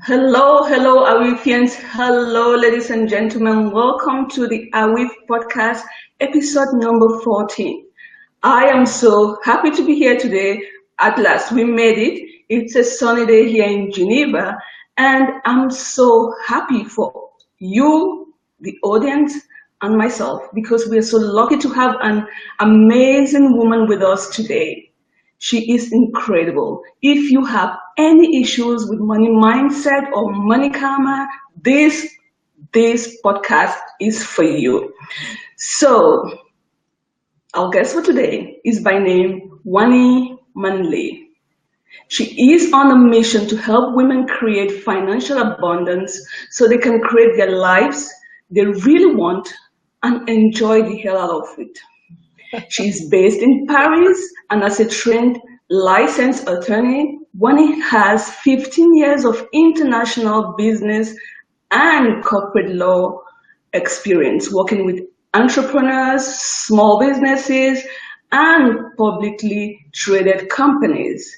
Hello, AWEEFians. Hello, ladies and gentlemen. Welcome to the AWEEF podcast, episode number 14. I am so happy to be here today. At last, we made it. It's a sunny day here in Geneva, and I'm so happy for you, the audience, and myself because we are so lucky to have an amazing woman with us today. She is incredible. If you have any issues with money mindset or money karma, this podcast is for you. So, our guest for today is by name Wani Manly. She is on a mission to help women create financial abundance so they can create their lives they really want and enjoy the hell out of it. She's based in Paris, and as a trained licensed attorney, Wani has 15 years of international business and corporate law experience working with entrepreneurs, small businesses, and publicly traded companies.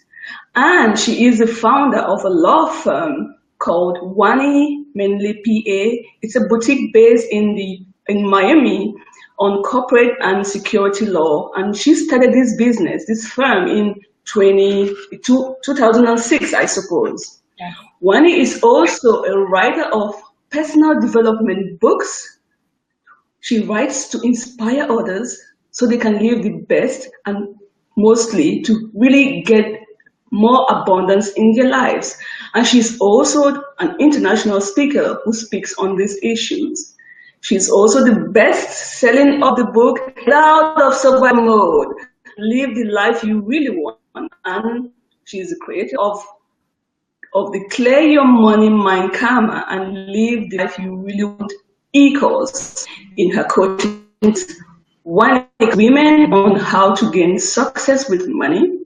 And she is the founder of a law firm called Wani Manly PA. It's a boutique based in Miami on corporate and security law, and she started this firm in 2006, I suppose. Yeah. Wani is also a writer of personal development books. She writes to inspire others so they can live the best and mostly to really get more abundance in their lives. And she's also an international speaker who speaks on these issues. She's also the best-selling of the book, Out of Survival Mode, Live the Life You Really Want. And she's the creator of the Clear Your Money Mind Karma and Live the Life You Really Want e-course. In her coaching, Wani takes women on how to gain success with money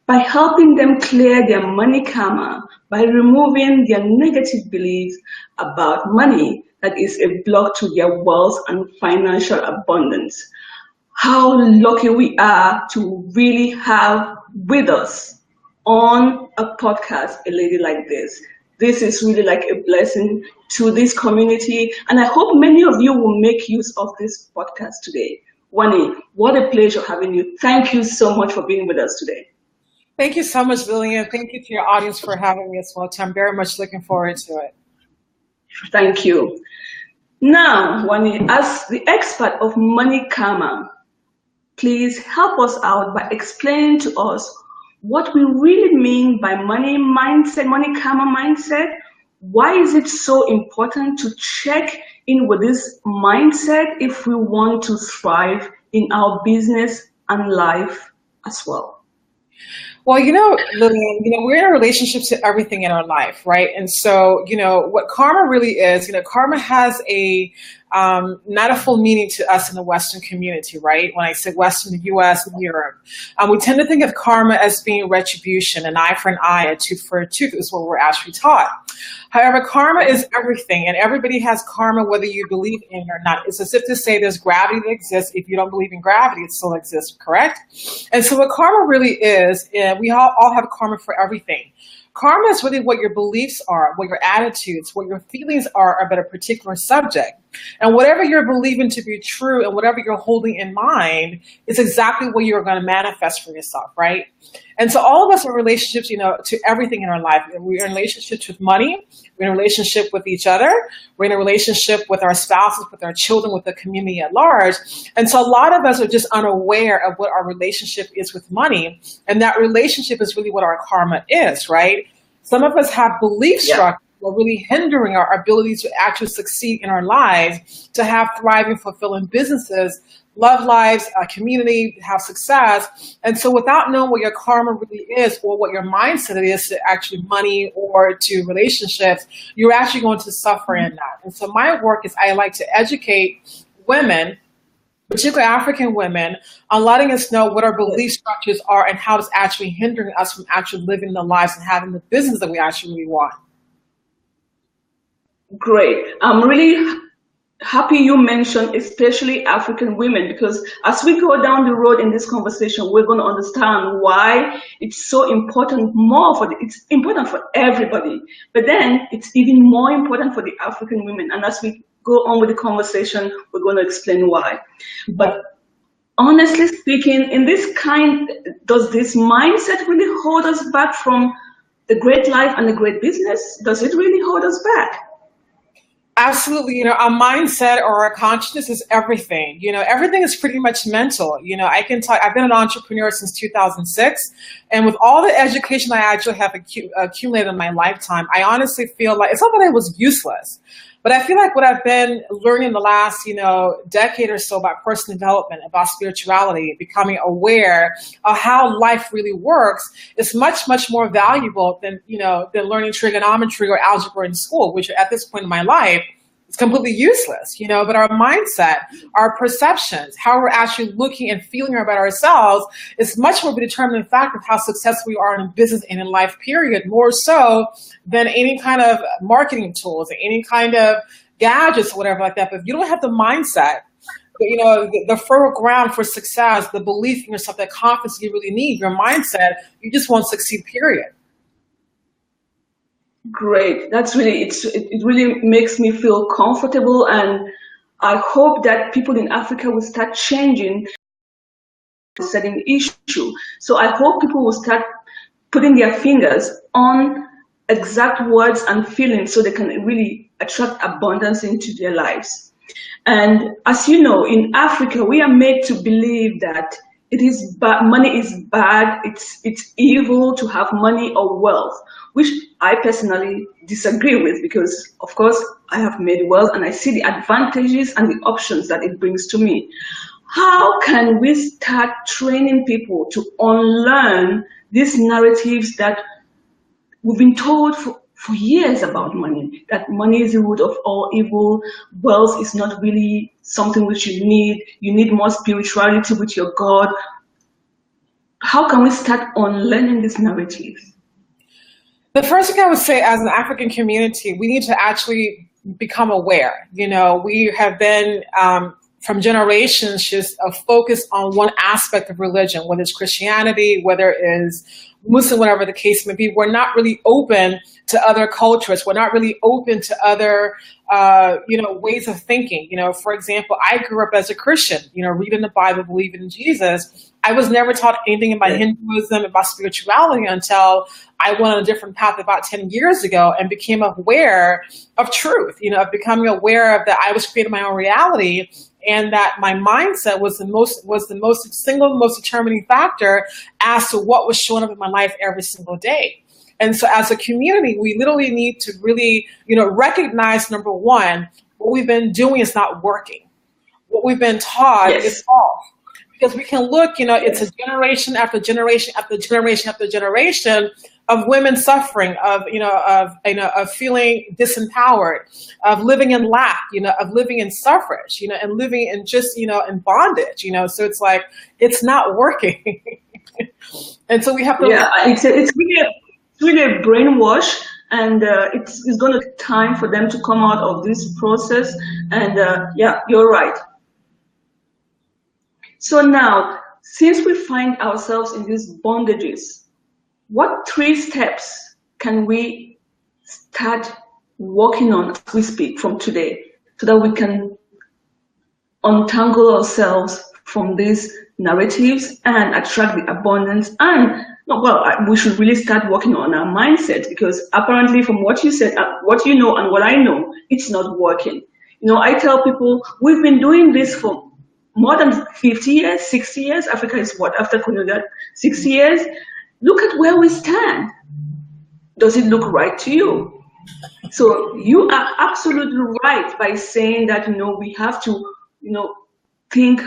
by helping them clear their money karma, by removing their negative beliefs about money that is a block to their wealth and financial abundance. How lucky we are to really have with us on a podcast a lady like this. This is really like a blessing to this community, and I hope many of you will make use of this podcast today. Wani, what a pleasure having you. Thank you so much for being with us today. Thank you so much, Lillian. Thank you to your audience for having me as well. I'm very much looking forward to it. Thank you. Now, Wani, as the expert of money karma, please help us out by explaining to us what we really mean by money mindset, money karma mindset. Why is it so important to check in with this mindset if we want to thrive in our business and life as well? Well, Lillian, we're in a relationship to everything in our life, right? And so, what karma really is, karma has not a full meaning to us in the Western community, right? When I say Western, the US and Europe, we tend to think of karma as being retribution, an eye for an eye, a tooth for a tooth is what we're actually taught. However, karma is everything, and everybody has karma whether you believe in it or not. It's as if to say there's gravity that exists. If you don't believe in gravity, it still exists, correct? And so what karma really is, we all have karma for everything. Karma is really what your beliefs are, what your attitudes, what your feelings are about a particular subject. And whatever you're believing to be true and whatever you're holding in mind is exactly what you're going to manifest for yourself, right? And so all of us are in relationships, to everything in our life. We're in relationships with money. We're in a relationship with each other. We're in a relationship with our spouses, with our children, with the community at large. And so a lot of us are just unaware of what our relationship is with money. And that relationship is really what our karma is, right? Some of us have belief structures that are really hindering our ability to actually succeed in our lives, to have thriving, fulfilling businesses, love lives, a community, have success. And so without knowing what your karma really is or what your mindset is to actually money or to relationships, you're actually going to suffer in that. And so my work is I like to educate women, particularly African women, on letting us know what our belief structures are and how it's actually hindering us from actually living the lives and having the business that we actually really want. Great. I'm really happy you mentioned especially African women, because as we go down the road in this conversation, we're going to understand why it's so important. It's important for everybody, but then it's even more important for the African women. And as we go on with the conversation, we're going to explain why. But honestly speaking, does this mindset really hold us back from the great life and the great business? Does it really hold us back? Absolutely. Our mindset or our consciousness is everything. Everything is pretty much mental. I can talk, I've been an entrepreneur since 2006. And with all the education I actually have accumulated in my lifetime, I honestly feel like it's not that it was useless, but I feel like what I've been learning the last, decade or so about personal development, about spirituality, becoming aware of how life really works is much, much more valuable than learning trigonometry or algebra in school, which at this point in my life, it's completely useless, but our mindset, our perceptions, how we're actually looking and feeling about ourselves is much more of a determining factor of how successful we are in business and in life, period, more so than any kind of marketing tools or any kind of gadgets or whatever like that. But if you don't have the mindset, the fertile ground for success, the belief in yourself, that confidence you really need, your mindset, you just won't succeed, period. Great. That's really, it really makes me feel comfortable, and I hope that people in Africa will start changing the setting issue. So I hope people will start putting their fingers on exact words and feelings so they can really attract abundance into their lives. And as you know, in Africa, we are made to believe that money is bad, it's evil to have money or wealth, which I personally disagree with, because of course I have made wealth and I see the advantages and the options that it brings to me. How can we start training people to unlearn these narratives that we've been told for years about money, that money is the root of all evil, wealth is not really something which you need more spirituality with your God? How can we start unlearning these narratives? The first thing I would say, as an African community, we need to actually become aware. We have been from generations just focused on one aspect of religion, whether it's Christianity, whether it is Muslim, whatever the case may be. We're not really open to other cultures. We're not really open to other, ways of thinking. For example, I grew up as a Christian, reading the Bible, believing in Jesus. I was never taught anything about Hinduism, about spirituality, until I went on a different path about 10 years ago and became aware of truth, of becoming aware of that I was creating my own reality, and that my mindset was the single most determining factor as to what was showing up in my life every single day. And so as a community, we literally need to really, recognize, number one, what we've been doing is not working. What we've been taught is off. Because we can look, it's a generation after generation after generation after generation of women suffering, of feeling disempowered, of living in lack, of living in suffrage, and living in just, in bondage, So it's like, it's not working. And so we have to. Yeah, it's really a brainwash, and it's going to take time for them to come out of this process. And yeah, you're right. So now, since we find ourselves in these bondages, what 3 steps can we start working on as we speak from today, so that we can untangle ourselves from these narratives and attract the abundance? And we should really start working on our mindset, because apparently from what you said, what you know and what I know, it's not working. I tell people, we've been doing this for more than 50 years, 60 years. Africa is what, after colonial, 60 years? Look at where we stand. Does it look right to you? So you are absolutely right by saying that, we have to, think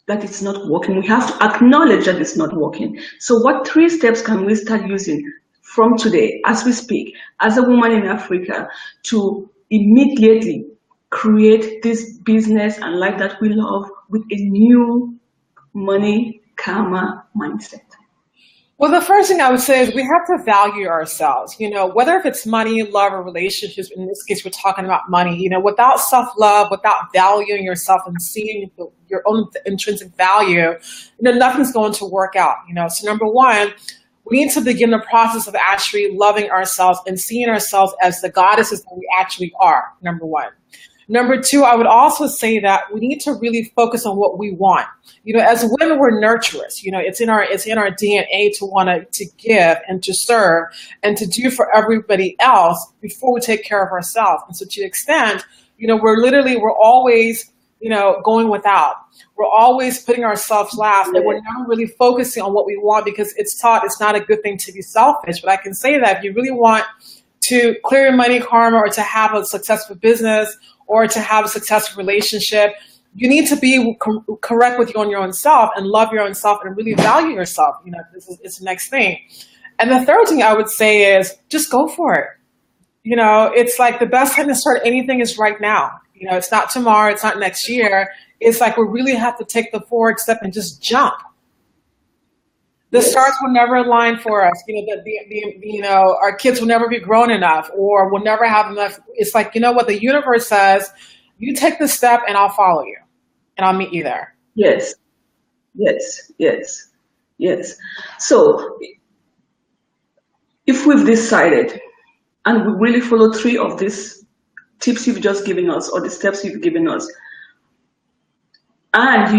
that it's not working. We have to acknowledge that it's not working. So what 3 steps can we start using from today, as we speak, as a woman in Africa, to immediately create this business and life that we love with a new money karma mindset? Well, the first thing I would say is we have to value ourselves, whether if it's money, love, or relationships. In this case, we're talking about money, without self-love, without valuing yourself and seeing your own intrinsic value, nothing's going to work out, So number one, we need to begin the process of actually loving ourselves and seeing ourselves as the goddesses that we actually are, number one. Number two, I would also say that we need to really focus on what we want. As women, we're nurturers. It's in our DNA to want to give and to serve and to do for everybody else before we take care of ourselves. And so to the extent, we're always, going without. We're always putting ourselves last, and we're never really focusing on what we want because it's taught it's not a good thing to be selfish. But I can say that if you really want to clear your money karma or to have a successful business or to have a successful relationship, you need to be correct with your own self and love your own self and really value yourself. It's the next thing. And the third thing I would say is just go for it. It's like the best time to start anything is right now. It's not tomorrow. It's not next year. It's like we really have to take the forward step and just jump. The stars will never align for us. Our kids will never be grown enough or will never have enough. It's like, what the universe says, you take the step and I'll follow you and I'll meet you there. Yes. So if we've decided and we really follow 3 of these tips you've just given us or the steps you've given us, and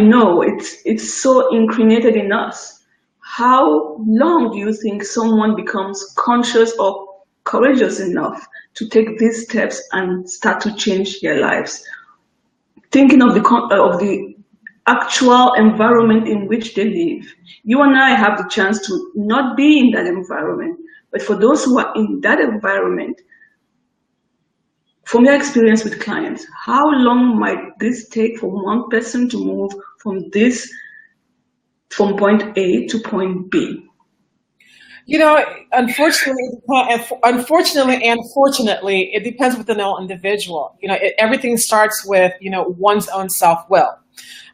it's so incarnated in us, how long do you think someone becomes conscious or courageous enough to take these steps and start to change their lives? Thinking of the actual environment in which they live. You and I have the chance to not be in that environment, but for those who are in that environment, from your experience with clients, how long might this take for one person to move from point A to point B? Unfortunately and fortunately, it depends within the individual. Everything starts with, one's own self-will.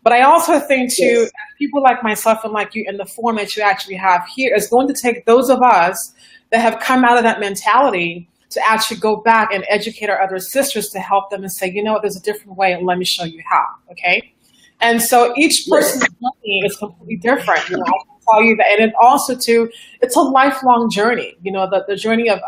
But I also think too, people like myself and like you in the form that you actually have here is going to take those of us that have come out of that mentality to actually go back and educate our other sisters to help them and say, there's a different way and let me show you how, okay? And so each person's journey is completely different. I can tell you that, and it also too, it's a lifelong journey. The journey of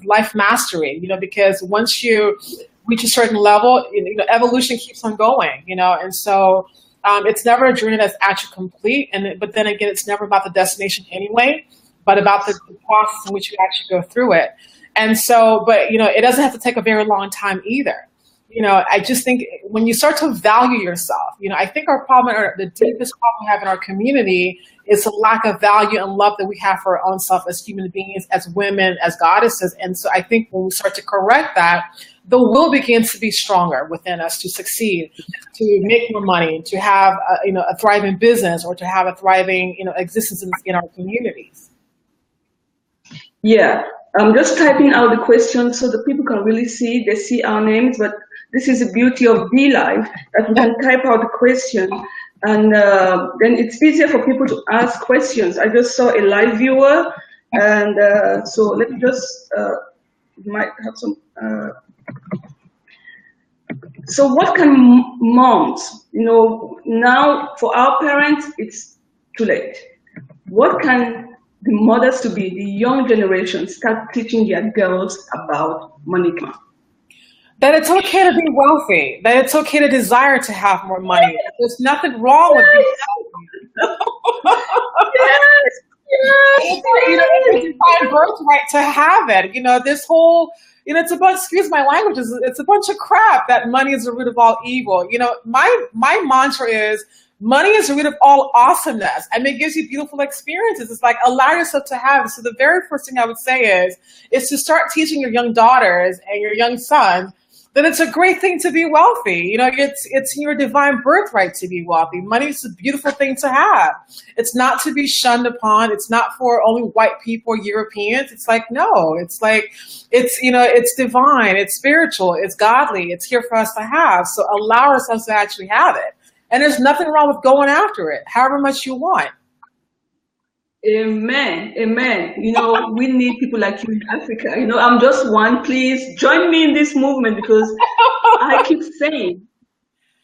life mastery. Because once you reach a certain level, evolution keeps on going. And so it's never a journey that's actually complete. But then again, it's never about the destination anyway, but about the process in which you actually go through it. And so, but it doesn't have to take a very long time either. I just think when you start to value yourself, I think our problem, or the deepest problem we have in our community is a lack of value and love that we have for our own self as human beings, as women, as goddesses. And so I think when we start to correct that, the will begins to be stronger within us to succeed, to make more money, to have a thriving business, or to have a thriving existence in our communities. Yeah, I'm just typing out the question so the people can really see. They see our names, but this is the beauty of Be Live, that we can type out the question, and then it's easier for people to ask questions. I just saw a live viewer, and so let me just might have some. So what can moms, now for our parents, it's too late. What can the mothers to be, the young generation, start teaching their girls about money? That it's okay to be wealthy, that it's okay to desire to have more money. There's nothing wrong with being wealthy. It's my birthright to have it. This whole, it's a bunch, excuse my language, it's a bunch of crap that money is the root of all evil. My mantra is, money is the root of all awesomeness. It gives you beautiful experiences. It's like, allow yourself to have it. So the very first thing I would say is to start teaching your young daughters and your young sons that it's a great thing to be wealthy. It's your divine birthright to be wealthy. Money is a beautiful thing to have. It's not to be shunned upon. It's not for only white people or Europeans. It's like, no, it's like, it's divine, it's spiritual, it's godly, it's here for us to have. So allow ourselves to actually have it. And there's nothing wrong with going after it, however much you want. Amen. Amen. We need people like you in Africa. I'm just one. Please join me in this movement because I keep saying,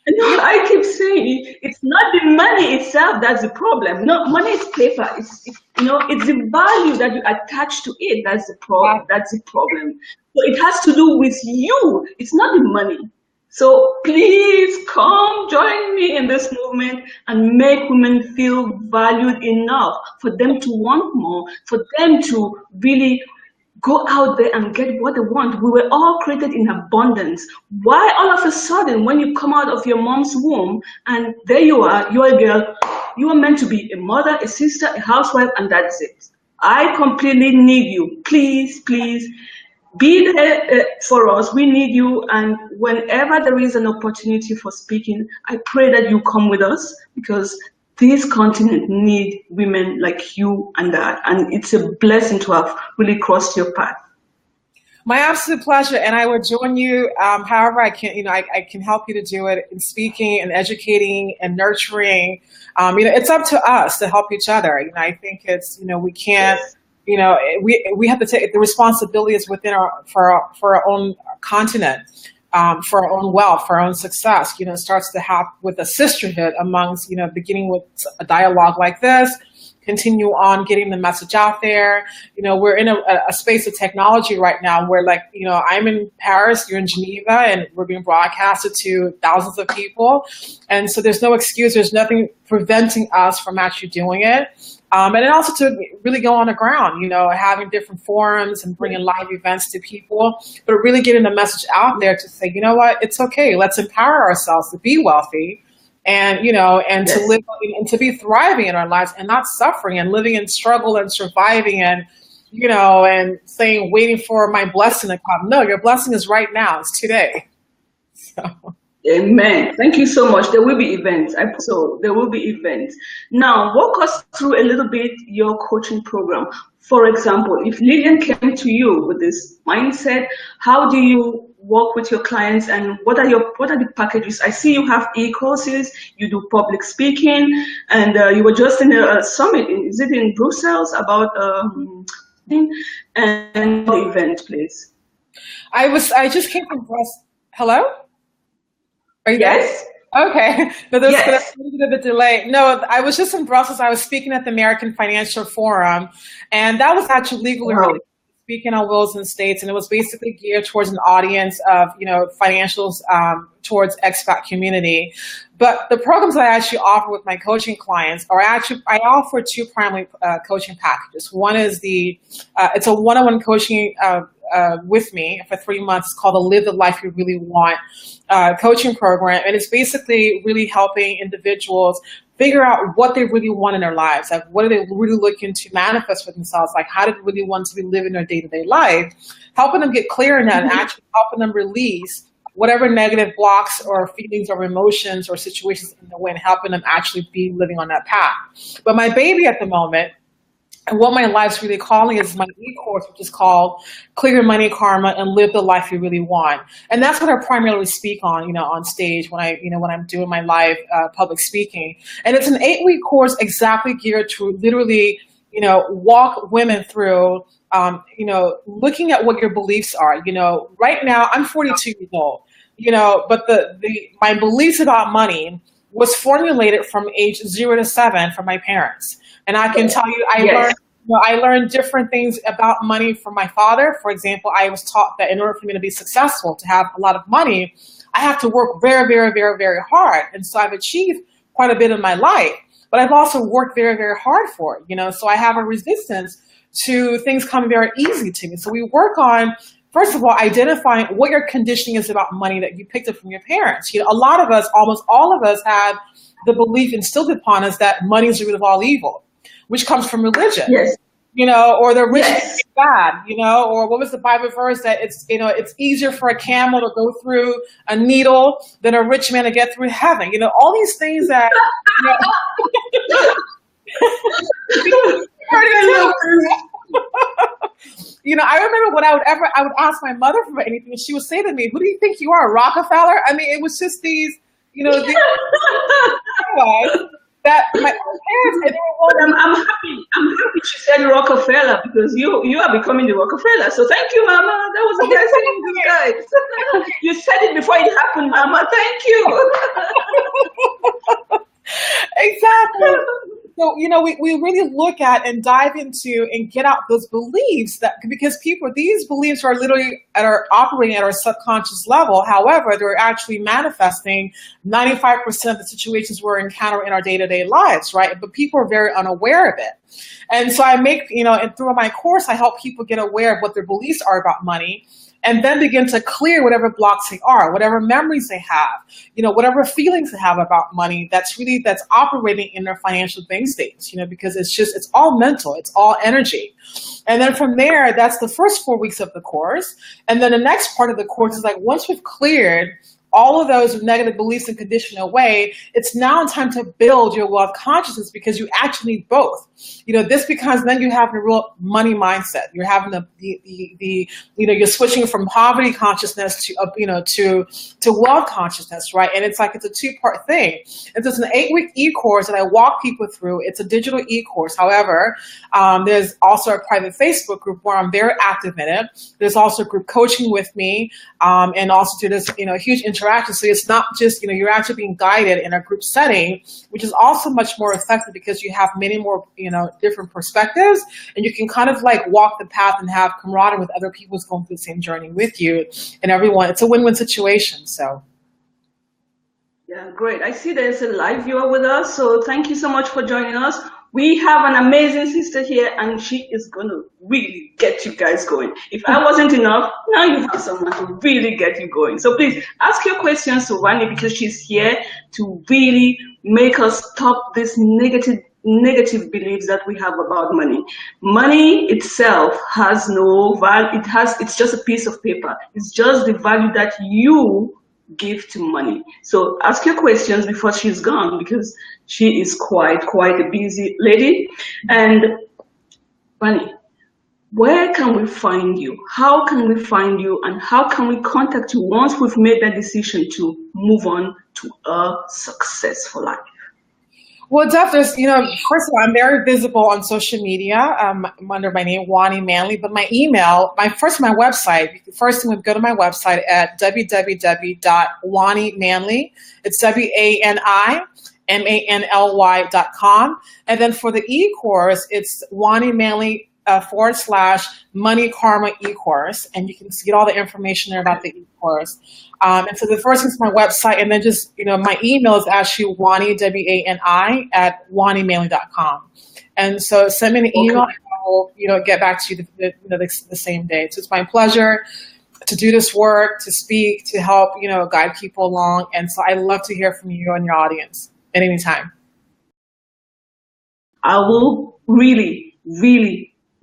I keep saying it's not the money itself that's the problem. No, money is paper. It's the value that you attach to it that's the problem. That's the problem. So it has to do with you. It's not the money. So please come join me in this movement and make women feel valued enough for them to want more, for them to really go out there and get what they want. We were all created in abundance. Why all of a sudden, when you come out of your mom's womb and there you are, you're a girl, you are meant to be a mother, a sister, a housewife, and that's it. I completely need you. Please, please be there for us. We need you. And whenever there is an opportunity for speaking, I pray that you come with us because this continent need women like you and that. And it's a blessing to have really crossed your path. My absolute pleasure, and I will join you however I can. I can help you to do it in speaking and educating and nurturing. It's up to us to help each other. I think it's we can't. We have to take the responsibilities within for our own continent, for our own wealth, for our own success. It starts to happen with a sisterhood amongst beginning with a dialogue like this. Continue on getting the message out there. We're in a space of technology right now where I'm in Paris, you're in Geneva, and we're being broadcasted to thousands of people. And so there's no excuse. There's nothing preventing us from actually doing it. And then also to really go on the ground, having different forums and bringing live events to people, but really getting the message out there to say, what, it's okay. Let's empower ourselves to be wealthy. And to live and to be thriving in our lives and not suffering and living in struggle and surviving and and saying waiting for my blessing to come. No, your blessing is right now. It's today. So. Amen. Thank you so much. There will be events. There will be events. Now, walk us through a little bit your coaching program. For example, if Lillian came to you with this mindset, how do you work with your clients and what are the packages? I see you have e-courses, you do public speaking, and you were just in a summit. Is it in Brussels about and the event, please? I just came from Brussels. Hello? Are you there? Yes. Okay. No, there's a little bit of a delay. No, I was just in Brussels. I was speaking at the American Financial Forum, and that was actually legally related. Speaking on wills and states, and it was basically geared towards an audience of financials towards expat community. But the programs that I actually offer with my coaching clients are I offer two primary coaching packages. One is it's a one-on-one coaching with me for 3 months. It's called the Live the Life You Really Want coaching program, and it's basically really helping individuals figure out what they really want in their lives. Like, what are they really looking to manifest for themselves? Like, how do they really want to be living their day-to-day life? Helping them get clear in that and actually helping them release whatever negative blocks or feelings or emotions or situations in the way and helping them actually be living on that path. But my baby at the moment, and what my life's really calling is my e-course, which is called Clear Your Money Karma and Live the Life You Really Want. And that's what I primarily speak on, on stage when I'm doing my live public speaking. And it's an 8-week course exactly geared to literally, walk women through, looking at what your beliefs are. Right now I'm 42 years old, but my beliefs about money was formulated from age 0 to 7 from my parents. And I can tell you, I learned different things about money from my father. For example, I was taught that in order for me to be successful, to have a lot of money, I have to work very, very, very, very hard. And so I've achieved quite a bit in my life, but I've also worked very, very hard for it, so I have a resistance to things coming very easy to me. So we work on, first of all, identifying what your conditioning is about money that you picked up from your parents. A lot of us, almost all of us, have the belief instilled upon us that money is the root of all evil, which comes from religion. Yes. Or the rich is bad, or what was the Bible verse that it's easier for a camel to go through a needle than a rich man to get through heaven. All these things that. I remember when I would ask my mother for anything, and she would say to me, "Who do you think you are, Rockefeller?" I mean, it was just these, anyway. that my parents, and they were But I'm happy. I'm happy she said Rockefeller because you are becoming the Rockefeller. So thank you, Mama. That was a blessing in disguise. You said it before it happened, Mama. Thank you. exactly. So, we really look at and dive into and get out those beliefs that, because these beliefs are literally operating at our subconscious level. However, they're actually manifesting 95% of the situations we're encountering in our day-to-day lives, right? But people are very unaware of it. And so I make, and through my course, I help people get aware of what their beliefs are about money, and then begin to clear whatever blocks they are, whatever memories they have, whatever feelings they have about money that's operating in their financial bank states, because it's all mental, it's all energy. And then from there, that's the first 4 weeks of the course. And then the next part of the course is like, once we've cleared all of those negative beliefs and conditioning away, it's now time to build your wealth consciousness, because you actually need both. This becomes, then you have the real money mindset. You're having you're switching from poverty consciousness to wealth consciousness, right? And it's a two-part thing. And so it's an 8-week e-course that I walk people through. It's a digital e-course. However, there's also a private Facebook group where I'm very active in it. There's also group coaching with me, and also there's huge interaction. So it's not just, you're actually being guided in a group setting, which is also much more effective because you have many more, different perspectives, and you can kind of walk the path and have camaraderie with other people who's going through the same journey with you, and everyone. It's a win-win situation. So. Yeah, great. I see there's a live viewer with us, so thank you so much for joining us. We have an amazing sister here, and she is going to really get you guys going. If I wasn't enough, now you have someone to really get you going. So please ask your questions to Wani, because she's here to really make us stop this negative beliefs that we have about money. Money itself has no value. It's just a piece of paper. It's just the value that you give to money. So ask your questions before she's gone, because she is quite a busy lady. And Wani, where can we find you? How can we find you, and how can we contact you once we've made that decision to move on to a successful life? Well, definitely, first of all, I'm very visible on social media under my name, Wani Manly, but my email, my website, first thing would go to my website at www.wanimanly, it's WANIMANLY.com. And then for the e-course, it's Wani Manly /Money Karma e-course, and you can get all the information there about the e-course. And so the first thing is my website, and then just, my email is actually Wani, WANI, @wanimanly.com. And so send me an email, and I will, get back to you the same day. So it's my pleasure to do this work, to speak, to help, guide people along. And so I love to hear from you and your audience at any time. I will really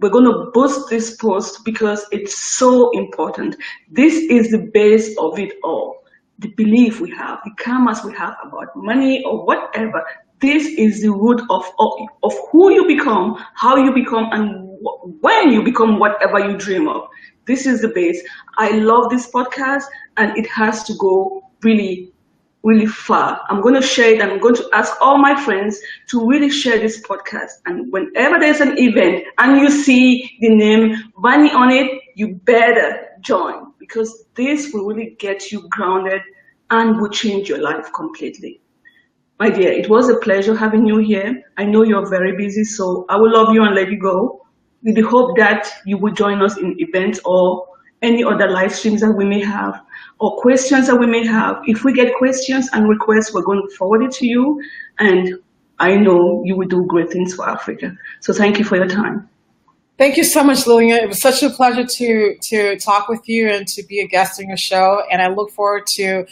we're going to boost this post because it's so important. This is the base of it all. The belief we have, the karmas we have about money or whatever. This is the root of who you become, how you become, and when you become whatever you dream of. This is the base. I love this podcast, and it has to go really far. I'm going to share it, and I'm going to ask all my friends to really share this podcast. And whenever there's an event and you see the name Wani on it, you better join, because this will really get you grounded and will change your life completely. My dear, it was a pleasure having you here. I know you're very busy, so I will love you and let you go with the hope that you will join us in events or any other live streams that we may have, or questions that we may have. If we get questions and requests, we're going to forward it to you, and I know you will do great things for Africa. So thank you for your time. Thank you so much, Lillian. It was such a pleasure to talk with you and to be a guest on your show, and I look forward to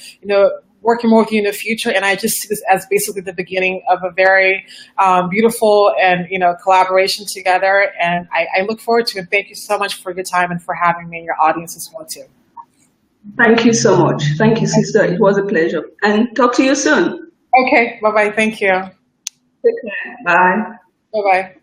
working more with you in the future. And I just see this as basically the beginning of a very beautiful and collaboration together. And I look forward to it. Thank you so much for your time and for having me and your audience as well too. Thank you so much. Thank you, sister. It was a pleasure. And talk to you soon. Okay. Bye-bye. Thank you. Take care. Bye. Bye-bye.